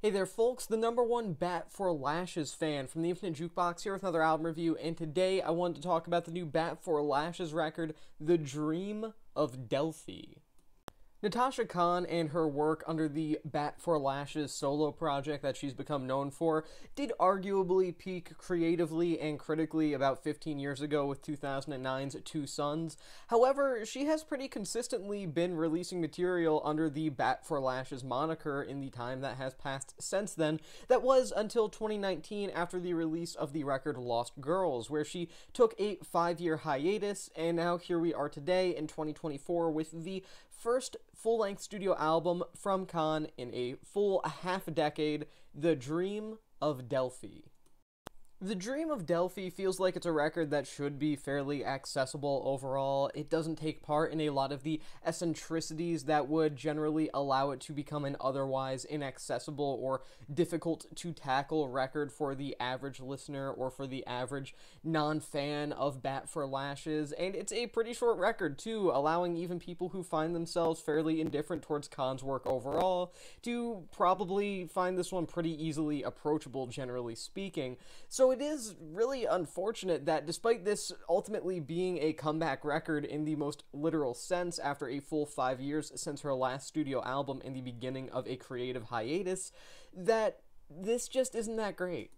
Hey there folks, the #1 Bat for Lashes fan from the Infinite Jukebox here with another album review, and today I wanted to talk about the new Bat for Lashes record, The Dream of Delphi. Natasha Khan and her work under the Bat for Lashes solo project that she's become known for did arguably peak creatively and critically about 15 years ago with 2009's Two Sons. However, she has pretty consistently been releasing material under the Bat for Lashes moniker in the time that has passed since then. That was until 2019 after the release of the record Lost Girls, where she took a 5-year hiatus, and now here we are today in 2024 with the first full-length studio album from Khan in a full half-decade, The Dream of Delphi. The Dream of Delphi feels like it's a record that should be fairly accessible overall. It doesn't take part in a lot of the eccentricities that would generally allow it to become an otherwise inaccessible or difficult to tackle record for the average listener or for the average non-fan of Bat for Lashes, and it's a pretty short record too, allowing even people who find themselves fairly indifferent towards Khan's work overall to probably find this one pretty easily approachable, generally speaking. So it is really unfortunate that despite this ultimately being a comeback record in the most literal sense after a full 5 years since her last studio album and the beginning of a creative hiatus, that this just isn't that great.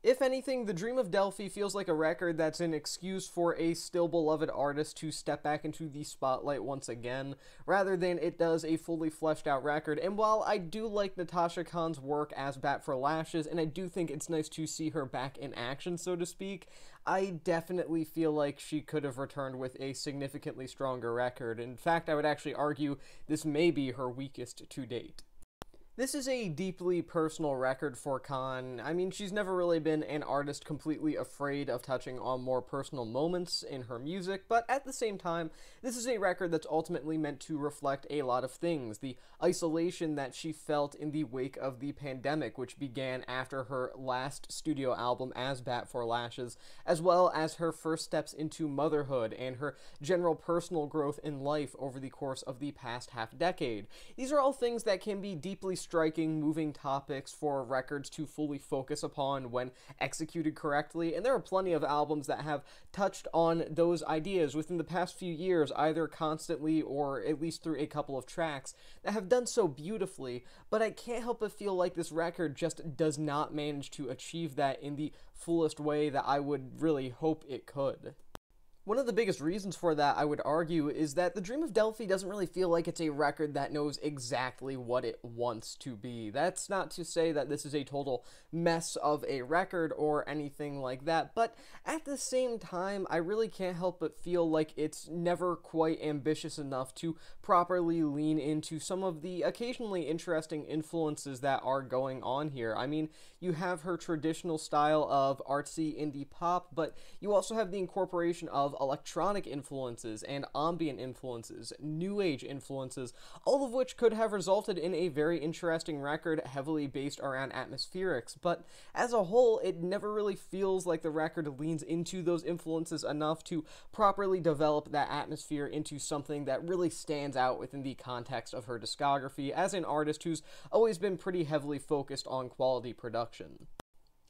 If anything, The Dream of Delphi feels like a record that's an excuse for a still-beloved artist to step back into the spotlight once again, rather than it does a fully fleshed-out record. And while I do like Natasha Khan's work as Bat for Lashes, and I do think it's nice to see her back in action, so to speak, I definitely feel like she could have returned with a significantly stronger record. In fact, I would actually argue this may be her weakest to date. This is a deeply personal record for Khan. I mean, she's never really been an artist completely afraid of touching on more personal moments in her music, but at the same time, this is a record that's ultimately meant to reflect a lot of things. The isolation that she felt in the wake of the pandemic, which began after her last studio album as Bat for Lashes, as well as her first steps into motherhood and her general personal growth in life over the course of the past half-decade. These are all things that can be deeply striking, moving topics for records to fully focus upon when executed correctly, and there are plenty of albums that have touched on those ideas within the past few years, either constantly or at least through a couple of tracks, that have done so beautifully, but I can't help but feel like this record just does not manage to achieve that in the fullest way that I would really hope it could. One of the biggest reasons for that, I would argue, is that The Dream of Delphi doesn't really feel like it's a record that knows exactly what it wants to be. That's not to say that this is a total mess of a record or anything like that, but at the same time, I really can't help but feel like it's never quite ambitious enough to properly lean into some of the occasionally interesting influences that are going on here. I mean, you have her traditional style of artsy indie pop, but you also have the incorporation of electronic influences and ambient influences, new age influences, all of which could have resulted in a very interesting record heavily based around atmospherics, but as a whole, it never really feels like the record leans into those influences enough to properly develop that atmosphere into something that really stands out within the context of her discography as an artist who's always been pretty heavily focused on quality production.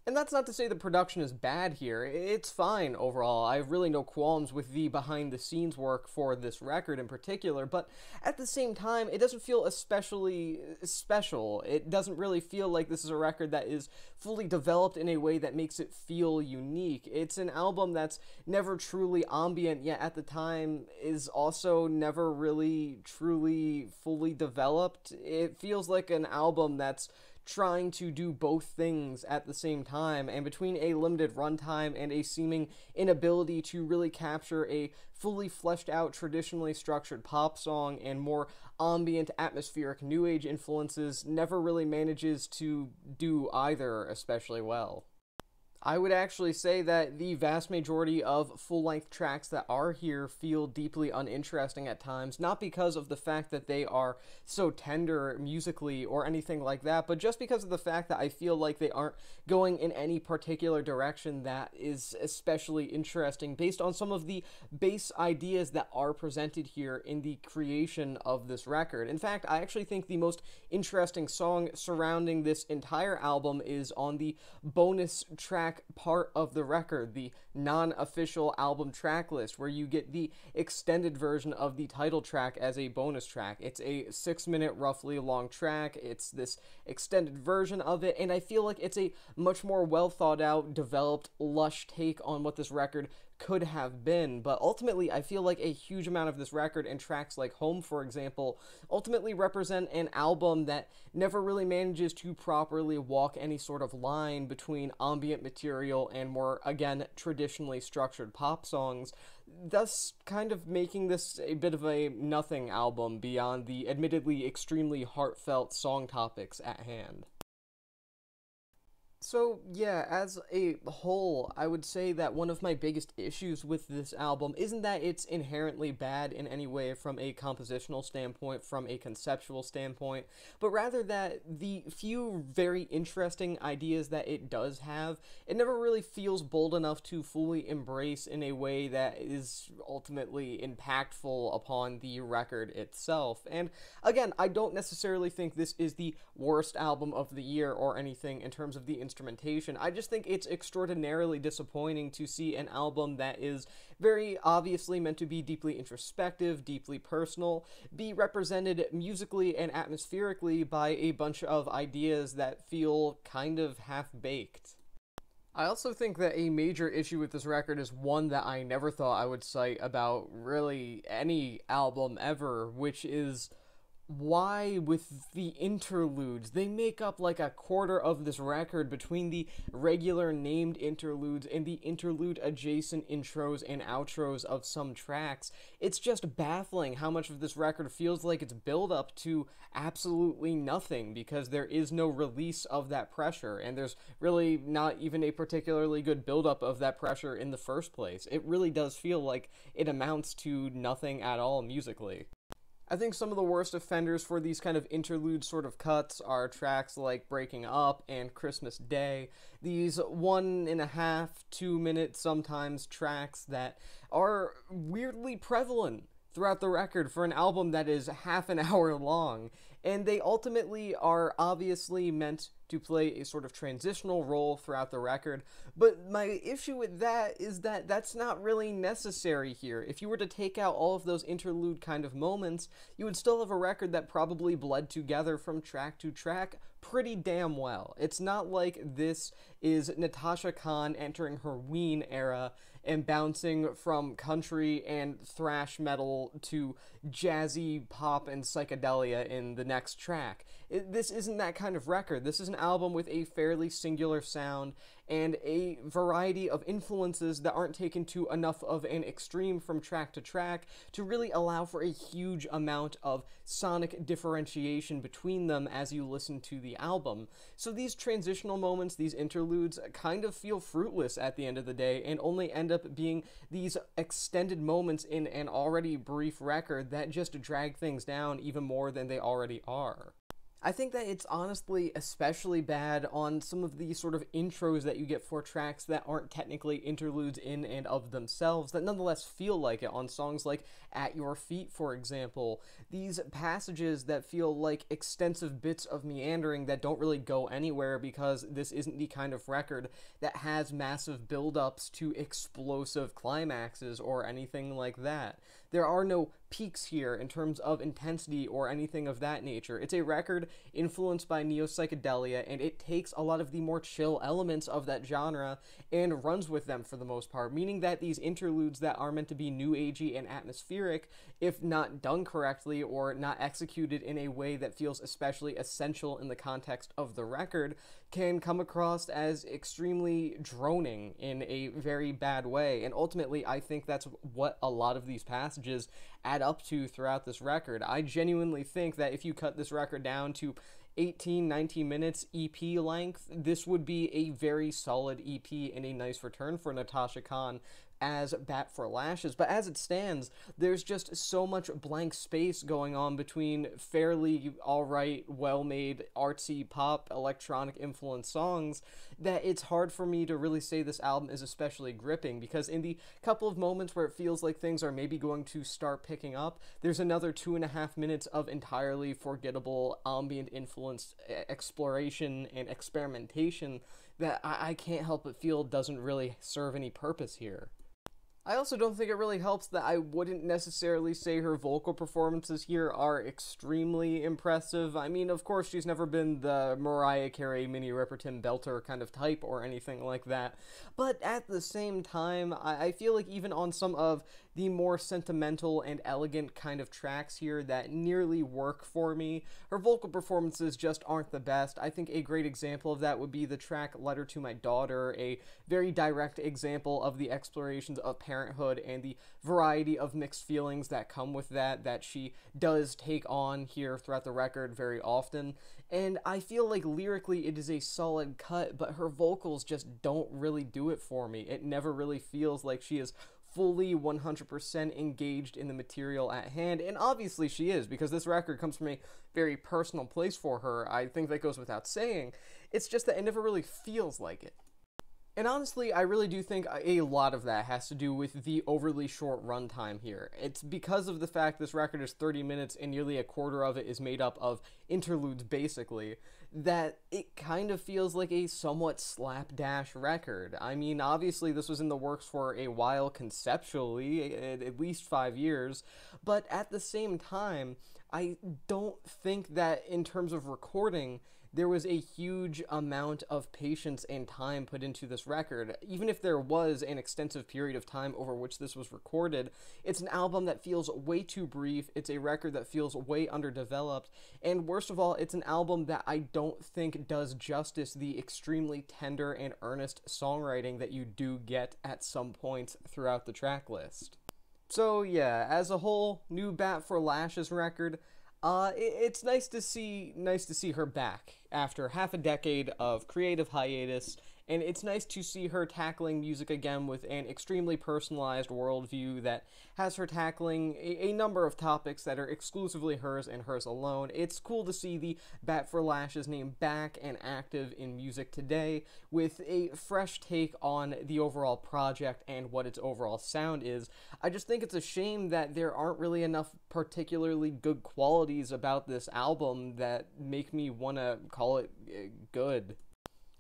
And that's not to say the production is bad here. It's fine overall. I have really no qualms with the behind-the-scenes work for this record in particular, but at the same time, it doesn't feel especially special. It doesn't really feel like this is a record that is fully developed in a way that makes it feel unique. It's an album that's never truly ambient, yet at the time is also never really truly fully developed. It feels like an album that's trying to do both things at the same time, and between a limited runtime and a seeming inability to really capture a fully fleshed out, traditionally structured pop song and more ambient, atmospheric, new age influences, never really manages to do either especially well. I would actually say that the vast majority of full-length tracks that are here feel deeply uninteresting at times, not because of the fact that they are so tender musically or anything like that, but just because of the fact that I feel like they aren't going in any particular direction that is especially interesting based on some of the base ideas that are presented here in the creation of this record. In fact, I actually think the most interesting song surrounding this entire album is on the bonus track part of the record, the non-official album track list, where you get the extended version of the title track as a bonus track. It's a 6-minute roughly long track. It's this extended version of it, and I feel like it's a much more well thought out, developed, lush take on what this record could have been. But ultimately, I feel like a huge amount of this record, and tracks like Home, for example, ultimately represent an album that never really manages to properly walk any sort of line between ambient material and more, again, traditionally structured pop songs, thus kind of making this a bit of a nothing album beyond the admittedly extremely heartfelt song topics at hand. So, yeah, as a whole, I would say that one of my biggest issues with this album isn't that it's inherently bad in any way from a compositional standpoint, from a conceptual standpoint, but rather that the few very interesting ideas that it does have, it never really feels bold enough to fully embrace in a way that is ultimately impactful upon the record itself. And again, I don't necessarily think this is the worst album of the year or anything in terms of the instrumentation. I just think it's extraordinarily disappointing to see an album that is very obviously meant to be deeply introspective, deeply personal, be represented musically and atmospherically by a bunch of ideas that feel kind of half-baked. I also think that a major issue with this record is one that I never thought I would cite about really any album ever, which is why with the interludes, they make up like a quarter of this record between the regular named interludes and the interlude adjacent intros and outros of some tracks. It's just baffling how much of this record feels like it's built up to absolutely nothing, because there is no release of that pressure, and there's really not even a particularly good buildup of that pressure in the first place. It really does feel like it amounts to nothing at all musically. I think some of the worst offenders for these kind of interlude sort of cuts are tracks like Breaking Up and Christmas Day, these 1.5, 2-minute sometimes tracks that are weirdly prevalent throughout the record for an album that is half an hour long, and they ultimately are obviously meant to play a sort of transitional role throughout the record, but my issue with that is that that's not really necessary here. If you were to take out all of those interlude kind of moments, you would still have a record that probably bled together from track to track pretty damn well. It's not like this is Natasha Khan entering her Ween era and bouncing from country and thrash metal to jazzy pop and psychedelia in the next track. This isn't that kind of record. This is an album with a fairly singular sound and a variety of influences that aren't taken to enough of an extreme from track to track to really allow for a huge amount of sonic differentiation between them as you listen to the album. So these transitional moments, these interludes, kind of feel fruitless at the end of the day and only end up being these extended moments in an already brief record that just drag things down even more than they already are. I think that it's honestly especially bad on some of the sort of intros that you get for tracks that aren't technically interludes in and of themselves, that nonetheless feel like it on songs like At Your Feet, for example. These passages that feel like extensive bits of meandering that don't really go anywhere because this isn't the kind of record that has massive build-ups to explosive climaxes or anything like that. There are no peaks here in terms of intensity or anything of that nature. It's a record influenced by neo-psychedelia, and it takes a lot of the more chill elements of that genre and runs with them for the most part, meaning that these interludes that are meant to be new agey and atmospheric, if not done correctly or not executed in a way that feels especially essential in the context of the record, can come across as extremely droning in a very bad way. And ultimately, I think that's what a lot of these passages add up to throughout this record. I genuinely think that if you cut this record down to 18, 19 minutes EP length, this would be a very solid EP and a nice return for Natasha Khan as Bat for Lashes. But as it stands, there's just so much blank space going on between fairly alright, well-made, artsy pop, electronic influenced songs that it's hard for me to really say this album is especially gripping, because in the couple of moments where it feels like things are maybe going to start picking up, there's another 2.5 minutes of entirely forgettable ambient influenced exploration and experimentation that I can't help but feel doesn't really serve any purpose here. I also don't think it really helps that I wouldn't necessarily say her vocal performances here are extremely impressive. I mean, of course, she's never been the Mariah Carey, Minnie Riperton belter kind of type or anything like that, but at the same time, I feel like even on some of the more sentimental and elegant kind of tracks here that nearly work for me, her vocal performances just aren't the best. I think a great example of that would be the track Letter to My Daughter, a very direct example of the explorations of parenthood and the variety of mixed feelings that come with that she does take on here throughout the record very often. And I feel like lyrically it is a solid cut, but her vocals just don't really do it for me. It never really feels like she is fully 100% engaged in the material at hand, and obviously she is, because this record comes from a very personal place for her. I think that goes without saying. It's just that it never really feels like it. And honestly, I really do think a lot of that has to do with the overly short runtime here. It's because of the fact this record is 30 minutes and nearly a quarter of it is made up of interludes, basically, that it kind of feels like a somewhat slapdash record. I mean, obviously this was in the works for a while conceptually, at least 5 years, but at the same time, I don't think that in terms of recording, there was a huge amount of patience and time put into this record. Even if there was an extensive period of time over which this was recorded, it's an album that feels way too brief, it's a record that feels way underdeveloped, and worst of all, it's an album that I don't think does justice the extremely tender and earnest songwriting that you do get at some points throughout the track list. So yeah, as a whole, new Bat for Lashes record, it's nice to see her back after half a decade of creative hiatus, and it's nice to see her tackling music again with an extremely personalized worldview that has her tackling a number of topics that are exclusively hers and hers alone. It's cool to see the Bat for Lashes name back and active in music today with a fresh take on the overall project and what its overall sound is. I just think it's a shame that there aren't really enough particularly good qualities about this album that make me want to call it good.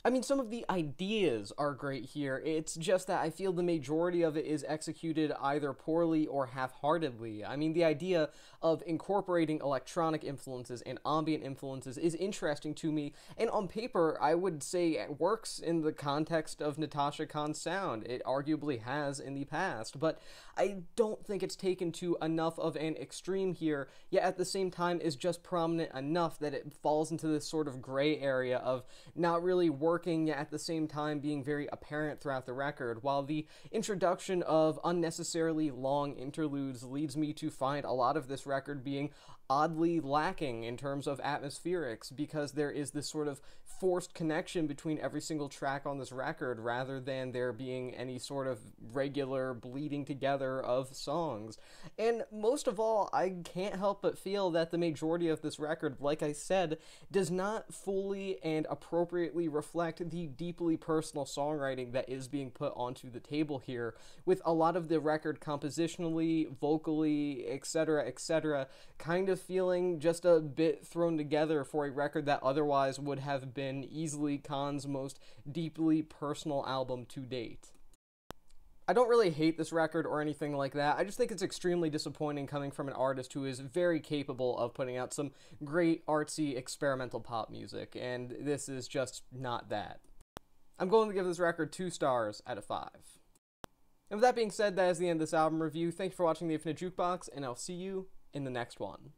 I mean, some of the ideas are great here, it's just that I feel the majority of it is executed either poorly or half-heartedly. I mean, the idea of incorporating electronic influences and ambient influences is interesting to me, and on paper, I would say it works in the context of Natasha Khan's sound. It arguably has in the past, but I don't think it's taken to enough of an extreme here, yet at the same time is just prominent enough that it falls into this sort of gray area of not really working, yet at the same time being very apparent throughout the record, while the introduction of unnecessarily long interludes leads me to find a lot of this record being oddly lacking in terms of atmospherics, because there is this sort of forced connection between every single track on this record rather than there being any sort of regular bleeding together of songs. And most of all, I can't help but feel that the majority of this record, like I said, does not fully and appropriately reflect the deeply personal songwriting that is being put onto the table here, with a lot of the record compositionally, vocally, etc., kind of feeling just a bit thrown together for a record that otherwise would have been easily Khan's most deeply personal album to date. I don't really hate this record or anything like that, I just think it's extremely disappointing coming from an artist who is very capable of putting out some great artsy experimental pop music, and this is just not that. I'm going to give this record 2 stars out of 5. And with that being said, that is the end of this album review. Thank you for watching The Infinite Jukebox, and I'll see you in the next one.